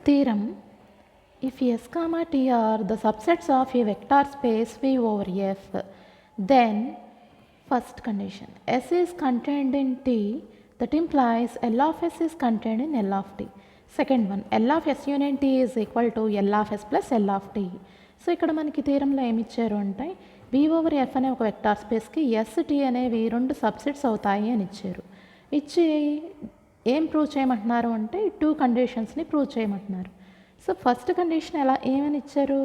Theorem: if S comma T are the subsets of a vector space V over F, then first condition, S is contained in T, that implies L of S is contained in L of T. Second one, L of S union T is equal to L of S plus L of T. So ఇక్కడ మనకి థీరంలో ఏమి ఇచ్చారు అంటే V over F అనే ఒక vector స్పేస్కి S T అనేవి రెండు subsets అవుతాయి అని ఇచ్చారు. ఇచ్చి ఏం ప్రూవ్ చేయమంటున్నారు అంటే టూ కండిషన్స్ని ప్రూవ్ చేయమంటున్నారు. సో ఫస్ట్ కండిషన్ ఏమని ఇచ్చారు,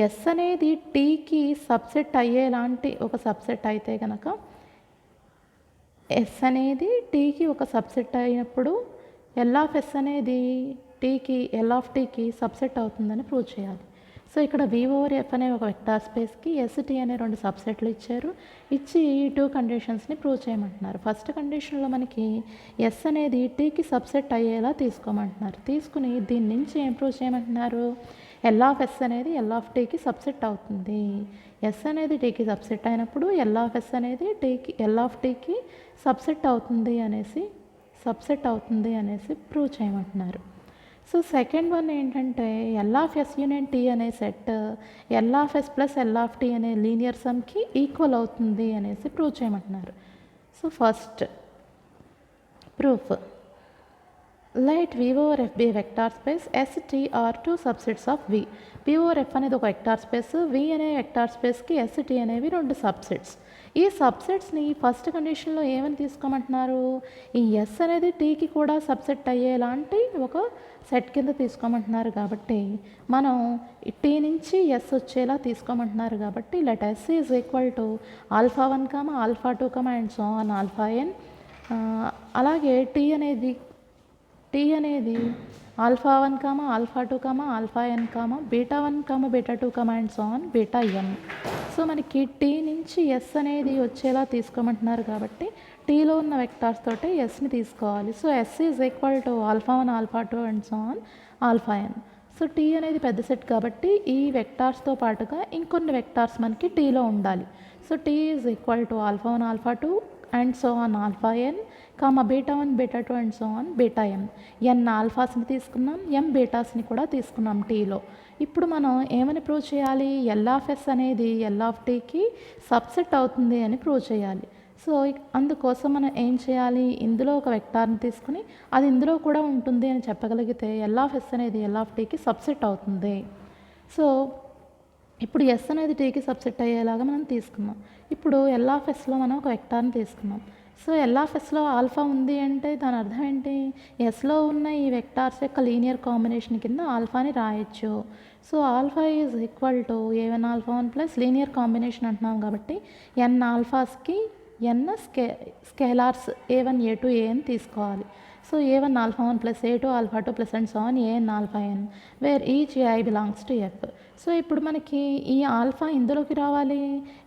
ఎస్ అనేది టీకి సబ్సెట్ అయ్యేలాంటి ఒక సబ్సెట్ అయితే కనుక ఎస్ అనేది టీకి ఒక సబ్సెట్ అయినప్పుడు ఎల్ ఆఫ్ ఎస్ అనేది టీకి ఎల్ ఆఫ్ టీకి సబ్సెట్ అవుతుందని ప్రూవ్ చేయాలి. సో ఇక్కడ వి ఓవర్ ఎఫ్ అనే ఒక వెక్టార్ స్పేస్కి ఎస్ టీ అనే రెండు సబ్సెట్లు ఇచ్చారు. ఇచ్చి ఈ టూ కండిషన్స్ని ప్రూవ్ చేయమంటున్నారు. ఫస్ట్ కండిషన్లో మనకి ఎస్ అనేది టీకి సబ్సెట్ అయ్యేలా తీసుకోమంటున్నారు. తీసుకుని దీని నుంచి ఏం ప్రూవ్ చేయమంటున్నారు, ఎల్ ఆఫ్ ఎస్ అనేది ఎల్ ఆఫ్ టీకి సబ్సెట్ అవుతుంది. ఎస్ అనేది టీకి సబ్సెట్ అయినప్పుడు ఎల్ ఆఫ్ ఎస్ అనేది టీకి ఎల్ ఆఫ్ టీకి సబ్సెట్ అవుతుంది అనేసి ప్రూవ్ చేయమంటున్నారు. సో సెకండ్ వన్ ఏంటంటే L of S union T అనే set L of S plus L of T అనే లీనియర్ సమ్కి ఈక్వల్ అవుతుంది అనేసి ప్రూవ్ చేయమంటున్నారు. So first proof, let V over F be a vector space S T are two subsets of V. V over F అనేది ఒక vector space, V అనే vector స్పేస్కి S T అనేవి రెండు సబ్సెట్స్. ఈ సబ్సెట్స్ని ఫస్ట్ కండిషన్లో ఏమని తీసుకోమంటున్నారు, ఈ S అనేది టీకి కూడా సబ్సెట్ అయ్యేలాంటి ఒక సెట్ కింద తీసుకోమంటున్నారు. కాబట్టి మనం టీ నుంచి ఎస్ వచ్చేలా తీసుకోమంటున్నారు. కాబట్టి let S is equal to alpha 1, alpha 2 and so on alpha n. అలాగే టీ అనేది alpha 1, alpha 2, alpha n, beta 1, beta 2 and so on beta n. So మనకి టీ నుంచి ఎస్ అనేది వచ్చేలా తీసుకోమంటున్నారు. కాబట్టి టీలో ఉన్న వెక్టార్స్ తోటే ఎస్ని తీసుకోవాలి. So S is equal to alpha 1, alpha 2 and so on alpha n. So T అనేది పెద్ద సెట్ కాబట్టి ఈ వెక్టార్స్తో పాటుగా ఇంకొన్ని వెక్టార్స్ మనకి టీలో ఉండాలి. So T is equal to alpha 1, alpha 2 and so on alpha n, beta 1, beta 2 and so on beta m. n ఆల్ఫాస్ని తీసుకున్నాం, m బీటాస్ని కూడా తీసుకున్నాం టీలో. ఇప్పుడు మనం ఏమని ప్రూవ్ చేయాలి, ఎల్ ఆఫ్ ఎస్ అనేది ఎల్ ఆఫ్ టీకి సబ్సెట్ అవుతుంది అని ప్రూవ్ చేయాలి. సో అందుకోసం మనం ఏం చేయాలి, ఇందులో ఒక వెక్టార్ని తీసుకుని అది ఇందులో కూడా ఉంటుంది అని చెప్పగలిగితే ఎల్ ఆఫ్ ఎస్ అనేది ఎల్ ఆఫ్ టీకి సబ్సెట్ అవుతుంది. సో ఇప్పుడు ఎస్ అనేది టీకి సబ్సెట్ అయ్యేలాగా మనం తీసుకున్నాం. ఇప్పుడు ఎల్ ఆఫ్ ఎస్లో మనం ఒక వెక్టార్ని తీసుకున్నాం. సో ఎల్ ఆఫ్ ఎస్లో ఆల్ఫా ఉంది అంటే దాని అర్థం ఏంటి, ఎస్లో ఉన్న ఈ వెక్టార్స్ యొక్క లీనియర్ కాంబినేషన్ కింద ఆల్ఫాని రాయొచ్చు. So alpha is equal to A1 alpha 1 plus linear combination అంటున్నాం కాబట్టి n ఆల్ఫాస్కి n scalars A1 A2 an తీసుకోవాలి. So A1 alpha 1 plus A2 alpha 2 plus and so on an alpha n, wear each I belongs to F. సో ఇప్పుడు మనకి ఈ alpha ఇందులోకి రావాలి,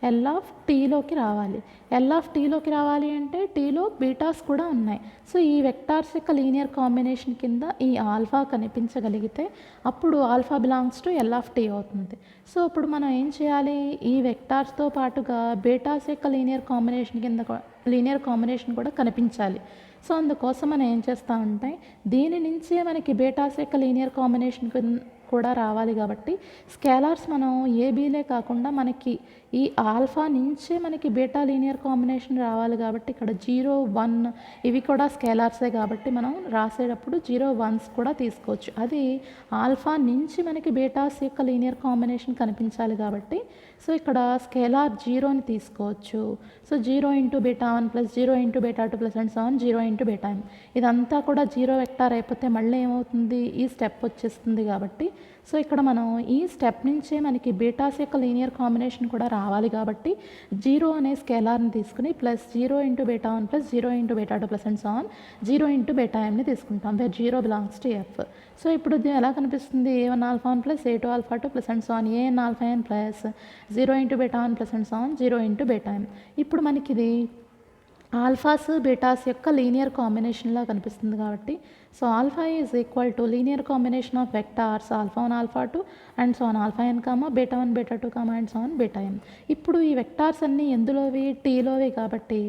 L of టీలోకి రావాలి. ఎల్ ఆఫ్ టీలోకి రావాలి అంటే టీలో బీటాస్ కూడా ఉన్నాయి. సో ఈ వెక్టార్స్ యొక్క లీనియర్ కాంబినేషన్ కింద ఈ ఆల్ఫా కనిపించగలిగితే అప్పుడు alpha belongs to L of T అవుతుంది. సో ఇప్పుడు మనం ఏం చేయాలి, ఈ వెక్టార్స్తో పాటుగా బీటాస్ యొక్క లీనియర్ కాంబినేషన్ కూడా కనిపించాలి. సో అందుకోసం మనం ఏం చేస్తామంటే దీని నుంచే మనకి బీటాస్ యొక్క లీనియర్ కాంబినేషన్ కూడా రావాలి. కాబట్టి స్కేలార్స్ మనం ఏబీలే కాకుండా మనకి ఈ ఆల్ఫా నుంచే మనకి బీటా లీనియర్ కాంబినేషన్ రావాలి. కాబట్టి ఇక్కడ 0, 1 ఇవి కూడా స్కేలార్సే కాబట్టి మనం రాసేటప్పుడు 0, 1s కూడా తీసుకోవచ్చు. అది ఆల్ఫా నుంచి మనకి బీటాస్ యొక్క లీనియర్ కాంబినేషన్ కనిపించాలి కాబట్టి సో ఇక్కడ స్కేలార్ 0ని తీసుకోవచ్చు. So 0 into beta 1 plus 0 into beta 2 plus and so on 0 into beta m. ఇదంతా కూడా 0 వెక్టార్ అయిపోతే మళ్ళీ ఏమవుతుంది, ఈ స్టెప్ వచ్చేస్తుంది. కాబట్టి సో ఇక్కడ మనం ఈ స్టెప్ నుంచే మనకి బీటాస్ యొక్క లీనియర్ కాంబినేషన్ కూడా రావాలి. కాబట్టి 0 అనే స్కేలార్ని తీసుకుని plus 0 into beta 1 plus 0 into beta 2 plus and so on 0 into beta mని తీసుకుంటాం, వేర్ 0 బిలాంగ్స్ టు F. సో ఇప్పుడు ఇది ఎలా కనిపిస్తుంది, A1 alpha 1 plus A2 alpha 2 plus and so on an alpha n plus 0 into beta 1 plus and so on 0 into beta m. ఇప్పుడు మనకి ఇది ఆల్ఫాస్ బీటాస్ యొక్క లీనియర్ కాంబినేషన్లా కనిపిస్తుంది కాబట్టి so alpha is equal to linear combination of vectors alpha 1 alpha 2 and so on alpha N comma beta 1 beta 2 comma and so on beta N. ఇప్పుడు ఈ vectors అన్నీ ఎందులోవి టీలోవి కాబట్టి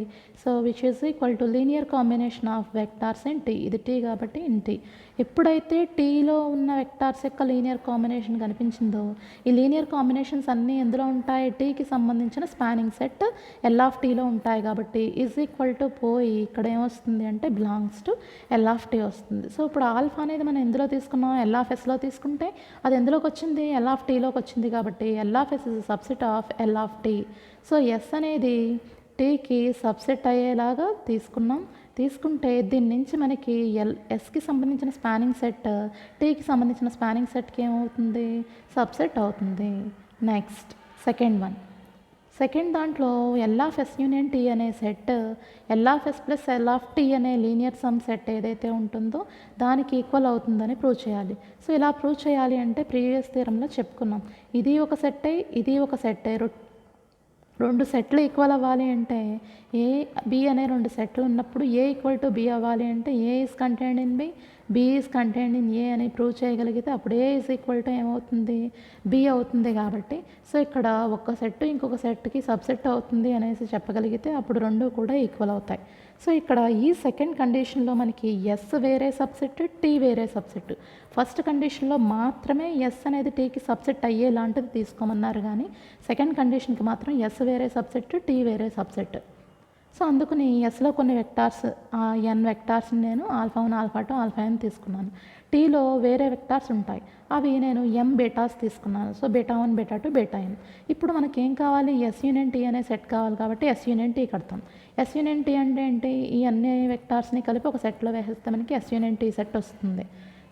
so which is equal to linear combination of vectors in T. ఇది T కాబట్టి in T. ఎప్పుడైతే టీలో ఉన్న వెక్టార్స్ యొక్క లీనియర్ కాంబినేషన్ కనిపించిందో ఈ లీనియర్ కాంబినేషన్స్ అన్నీ ఎందులో ఉంటాయి టీకి సంబంధించిన స్పానింగ్ సెట్ ఎల్ ఆఫ్ టీలో ఉంటాయి కాబట్టి ఈజ్ ఈక్వల్ టు పోయి ఇక్కడ ఏమొస్తుంది అంటే belongs to L of T వస్తుంది. సో ఇప్పుడు ఆల్ఫా అనేది మనం ఎందులో తీసుకున్నాం ఎల్ ఆఫ్ ఎస్లో తీసుకుంటే అది ఎందులోకి వచ్చింది ఎల్ ఆఫ్ టీలోకి వచ్చింది కాబట్టి L of S is subset of L of T. So S అనేది టీకి సబ్సెట్ అయ్యేలాగా తీసుకుంటే దీని నుంచి మనకి ఎస్కి సంబంధించిన స్పానింగ్ సెట్ టీకి సంబంధించిన స్పానింగ్ సెట్కి ఏమవుతుంది సబ్సెట్ అవుతుంది. నెక్స్ట్ సెకండ్ దాంట్లో L of S union T అనే set L of S plus L of T అనే లీనియర్ సమ్ సెట్ ఏదైతే ఉంటుందో దానికి ఈక్వల్ అవుతుందని ప్రూవ్ చేయాలి. సో ఇలా ప్రూవ్ చేయాలి అంటే ప్రీవియస్ థియరంలో చెప్పుకున్నాం ఇది ఒక సెట్టే ఇది ఒక సెట్టే రెండు సెట్లు ఈక్వల్ అవ్వాలి అంటే ఏ బి అనే రెండు సెట్లు ఉన్నప్పుడు ఏ ఈక్వల్ టు బి అవ్వాలి అంటే A is contained in B is contained in A అని ప్రూవ్ చేయగలిగితే అప్పుడు ఏ ఈజ్ ఈక్వల్ టు ఏమవుతుంది బి అవుతుంది. కాబట్టి సో ఇక్కడ ఒక సెట్ ఇంకొక సెట్కి సబ్సెట్ అవుతుంది అనేసి చెప్పగలిగితే అప్పుడు రెండు కూడా ఈక్వల్ అవుతాయి. సో ఇక్కడ ఈ సెకండ్ కండిషన్లో మనకి ఎస్ వేరే సబ్సెట్ టీ వేరే సబ్సెట్. ఫస్ట్ కండిషన్లో మాత్రమే ఎస్ అనేది టీకి సబ్సెట్ అయ్యేలాంటిది తీసుకోమన్నారు కానీ సెకండ్ కండిషన్కి మాత్రం ఎస్ వేరే సబ్సెట్ టీ వేరే సబ్సెట్. సో అందుకని ఎస్లో కొన్ని వెక్టార్స్ ఎన్ వెక్టార్స్ని నేను ఆల్ఫా 1 ఆల్ఫా 2 ఆల్ఫా ఎన్ తీసుకున్నాను. టీలో వేరే వెక్టార్స్ ఉంటాయి అవి నేను ఎం బీటాస్ తీసుకున్నాను. So beta 1 beta 2 beta N. ఇప్పుడు మనకేం కావాలి ఎస్ యూనియన్ టీ అనే సెట్ కావాలి కాబట్టి ఎస్ యూనియన్ టీ కడతాం. ఎస్ యూనియన్ టీ అంటే ఏంటి ఈ అన్ని వెక్టార్స్ని కలిపి ఒక సెట్లో వేసేస్తే మనకి ఎస్ యూనియన్ టీ సెట్ వస్తుంది.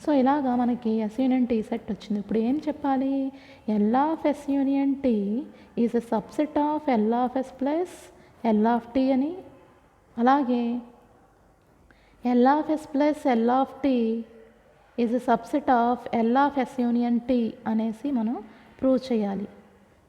సో ఇలాగా మనకి ఎస్ యూనియన్ టీ సెట్ వచ్చింది. ఇప్పుడు ఏం చెప్పాలి L of S union T is a subset of L of S plus L of T అని అలాగే L of S plus L of T is a subset of L of S union T అనేసి మనం prove చేయాలి.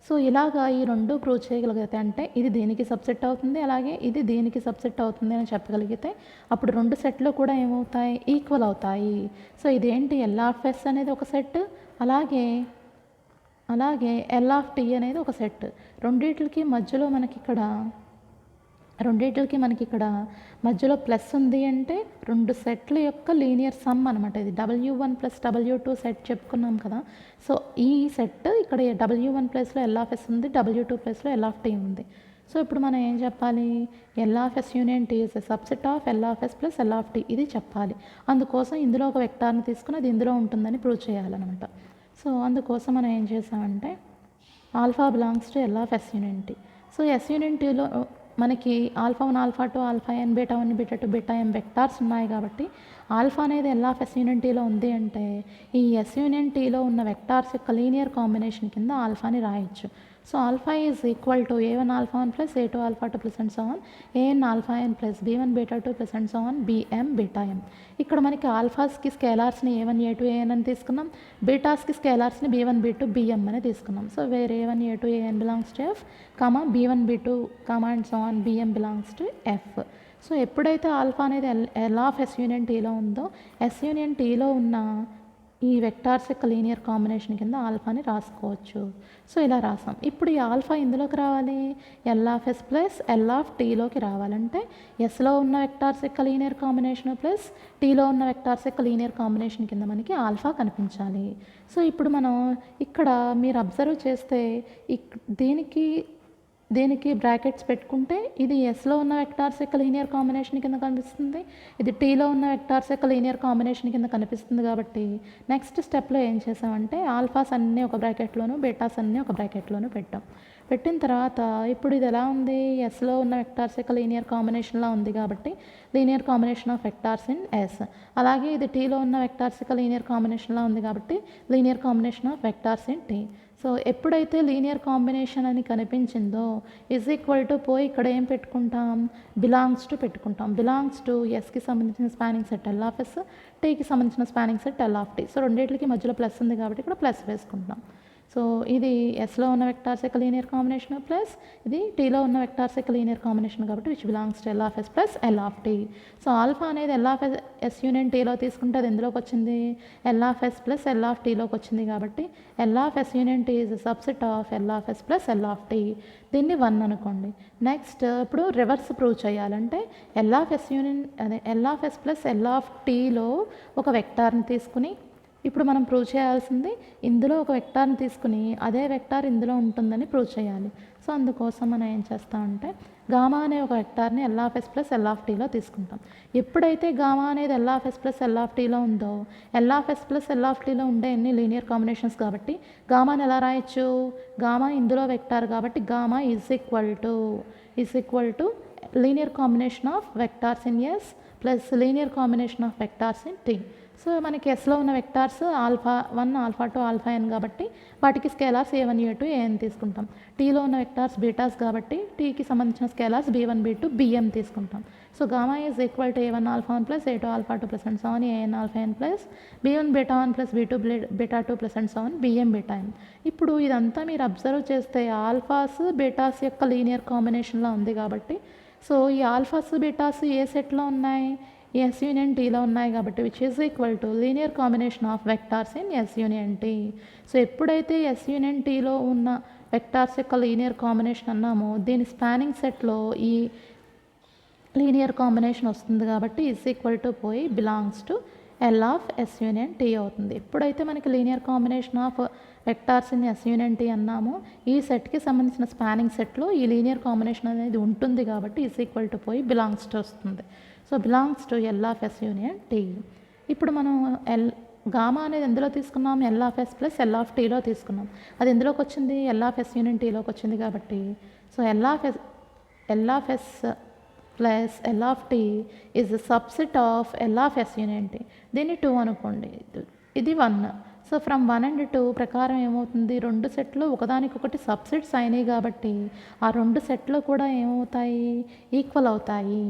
So ఇలాగా ఈ రెండు prove చేయగలిగితే అంటే ఇది దీనికి సబ్సెట్ అవుతుంది అలాగే ఇది దీనికి సబ్సెట్ అవుతుంది అని చెప్పగలిగితే అప్పుడు రెండు సెట్లు కూడా ఏమవుతాయి ఈక్వల్ అవుతాయి. సో ఇదేంటి ఎల్ ఆఫ్ ఎస్ అనేది ఒక సెట్ అలాగే ఎల్ ఆఫ్ టీ అనేది ఒక సెట్. రెండింటికి మనకి ఇక్కడ మధ్యలో ప్లస్ ఉంది అంటే రెండు సెట్ల యొక్క లీనియర్ సమ్ అనమాట. ఇది W1 ప్లస్ W2 సెట్ చెప్పుకున్నాం కదా. సో ఈ సెట్ ఇక్కడ W1 ప్లస్లో ఎల్ ఆఫ్ ఎస్ ఉంది W2 ప్లస్లో ఎల్ ఆఫ్ టీ ఉంది. సో ఇప్పుడు మనం ఏం చెప్పాలి L of S union T is a subset of L of S plus L of T ఇది చెప్పాలి. అందుకోసం ఇందులో ఒక వెక్టార్ని తీసుకుని అది ఇందులో ఉంటుందని ప్రూవ్ చేయాలన్నమాట. సో అందుకోసం మనం ఏం చేసామంటే alpha belongs to L of S union T. So S union టీలో మనకి alpha 1 alpha 2 alpha N beta 1 beta 2 beta M vectors ఉన్నాయి కాబట్టి ఆల్ఫా అనేది ఎల్ ఆఫ్ ఎస్ యూనియన్ టీలో ఉంది అంటే ఈ ఎస్ యూనియన్ టీలో ఉన్న వెక్టార్స్ యొక్క లీనియర్ కాంబినేషన్ కింద ఆల్ఫాని రాయొచ్చు. So alpha is equal to A1 alpha 1 plus A2 alpha 2 plus and so on AN alpha N plus B1 beta 2 plus and so on BM beta M. ఇక్కడ మనకి ఆల్ఫాస్కి స్కేలార్స్ని A1 A2 AN అని తీసుకున్నాం బీటాస్కి స్కేలార్స్ని B1 B2 BM అని తీసుకున్నాం. So where A1 A2 AN belongs to F comma B1 B2 comma and so on BM belongs to F. So ఎప్పుడైతే alpha అనేది L of S union టీలో ఉందో yes union టీలో ఉన్న ఈ వెక్టార్స్ యొక్క లీనియర్ కాంబినేషన్ కింద ఆల్ఫాని రాసుకోవచ్చు. సో ఇలా రాసాం. ఇప్పుడు ఈ ఆల్ఫా ఇందులోకి రావాలి L of S plus L of టీలోకి రావాలంటే ఎస్లో ఉన్న వెక్టార్స్ యొక్క లీనియర్ కాంబినేషన్ ప్లస్ టీలో ఉన్న వెక్టార్స్ యొక్క లీనియర్ కాంబినేషన్ కింద మనకి ఆల్ఫా కనిపించాలి. సో ఇప్పుడు మనం ఇక్కడ మీరు అబ్జర్వ్ చేస్తే దీనికి బ్రాకెట్స్ పెట్టుకుంటే ఇది ఎస్లో ఉన్న వెక్టార్స్ యొక్క లీనియర్ కాంబినేషన్ కింద కనిపిస్తుంది ఇది టీలో ఉన్న వెక్టార్స్ యొక్క లీనియర్ కాంబినేషన్ కింద కనిపిస్తుంది. కాబట్టి నెక్స్ట్ స్టెప్లో ఏం చేసామంటే ఆల్ఫాస్ అన్నీ ఒక బ్రాకెట్లోను బీటాస్ అన్నీ ఒక బ్రాకెట్లోను పెట్టిన తర్వాత ఇప్పుడు ఇది ఎలా ఉంది ఎస్లో ఉన్న వెక్టార్స్ యొక్క లీనియర్ కాంబినేషన్లా ఉంది కాబట్టి linear combination of vectors in S. అలాగే ఇది టీలో ఉన్న వెక్టార్స్ యొక్క లీనియర్ కాంబినేషన్లా ఉంది కాబట్టి linear combination of vectors in T. So ఎప్పుడైతే లీనియర్ కాంబినేషన్ అని కనిపించిందో ఈజ్ ఈక్వల్ టు పోయి ఇక్కడ ఏం పెట్టుకుంటాం బిలాంగ్స్ టు పెట్టుకుంటాం. బిలాంగ్స్ టు ఎస్కి సంబంధించిన spanning set L of S టీకి సంబంధించిన spanning set L of T. So రెండింటికి మధ్యలో ప్లస్ ఉంది కాబట్టి ఇక్కడ ప్లస్ వేసుకుంటాం. సో ఇది ఎస్లో ఉన్న వెక్టార్స్ యొక్క లీనియర్ కాంబినేషన్ ప్లస్ ఇది టీలో ఉన్న వెక్టార్స్ యొక్క లీనియర్ కాంబినేషన్ కాబట్టి which belongs to L of S plus L of T. So alpha అనేది ఎల్ ఆఫ్ ఎస్ యూనియన్ టీలో తీసుకుంటే అది ఎందులోకి వచ్చింది, L of S plus L of టీలోకి వచ్చింది కాబట్టి L of S union T is subset of L of S plus L of T. దీన్ని 1 అనుకోండి. నెక్స్ట్ ఇప్పుడు రివర్స్ ప్రూవ్ చేయాలంటే ఎల్ ఆఫ్ ఎస్ యూనియన్ అదే L of S plus L of టీలో ఒక వెక్టార్ని తీసుకుని ఇప్పుడు మనం ప్రూవ్ చేయాల్సింది ఇందులో ఒక వెక్టార్ని తీసుకుని అదే వెక్టార్ ఇందులో ఉంటుందని ప్రూవ్ చేయాలి. సో అందుకోసం మనం ఏం చేస్తామంటే గామా అనే ఒక వెక్టార్ని L of S plus L of టీలో తీసుకుంటాం. ఎప్పుడైతే గామా అనేది L of S plus L of టీలో ఉందో L of S plus L of టీలో ఉండే ఎన్ని లీనియర్ కాంబినేషన్స్ కాబట్టి గామాని ఎలా రాయొచ్చు, గామా ఇందులో వెక్టార్ కాబట్టి gamma is equal to linear combination of vectors in S plus linear combination of vectors in T. So మనకి ఎస్లో ఉన్న vectors alpha 1 alpha 2 alpha N కాబట్టి వాటికి స్కేలార్స్ A1 A2 AN తీసుకుంటాం. టీలో ఉన్న వెక్టార్స్ బీటాస్ కాబట్టి టీకి సంబంధించిన స్కేలార్స్ B1 B2 BM తీసుకుంటాం. So gamma is equal to A1 alpha 1 plus A2 alpha 2 plus and so on AN alpha N plus B1 beta 1 plus B2 beta 2 plus and so on BM beta N. ఇప్పుడు ఇదంతా మీరు observe చేస్తే ఆల్ఫాస్ betas యొక్క linear కాంబినేషన్లో ఉంది కాబట్టి so ఈ ఆల్ఫాస్ betas ఏ సెట్లో ఉన్నాయి, ఎస్ యూనియన్ టీలో ఉన్నాయి కాబట్టి which is equal to linear combination of vectors in S union T. So ఎప్పుడైతే ఎస్ యూనియన్ టీలో ఉన్న వెక్టార్స్ యొక్క లీనియర్ కాంబినేషన్ అన్నామో దీని స్పానింగ్ సెట్లో ఈ లీనియర్ కాంబినేషన్ వస్తుంది కాబట్టి ఈజ్ ఈక్వల్ టు పోయి belongs to L of S union T అవుతుంది. ఎప్పుడైతే మనకి linear combination of vectors in S union T అన్నామో ఈ సెట్కి సంబంధించిన స్పానింగ్ సెట్లో ఈ లీనియర్ కాంబినేషన్ అనేది ఉంటుంది కాబట్టి ఈజ్ ఈక్వల్ టు పోయి బిలాంగ్స్ టు వస్తుంది. So belongs to L of S union T. ఇప్పుడు మనం గామా అనేది ఎందులో తీసుకున్నాం, L of S plus L of టీలో తీసుకున్నాం. అది ఎందులోకి వచ్చింది, ఎల్ ఆఫ్ ఎస్ యూనియన్ టీలోకి వచ్చింది కాబట్టి so L of S plus L of T is subset of L of S union T. దీన్ని 2 అనుకోండి, ఇది 1. సో ఫ్రమ్ 1 and 2 ప్రకారం ఏమవుతుంది, 2 సెట్లు ఒకదానికొకటి సబ్సెట్స్ అయినాయి కాబట్టి ఆ 2 సెట్లు కూడా ఏమవుతాయి, ఈక్వల్ అవుతాయి.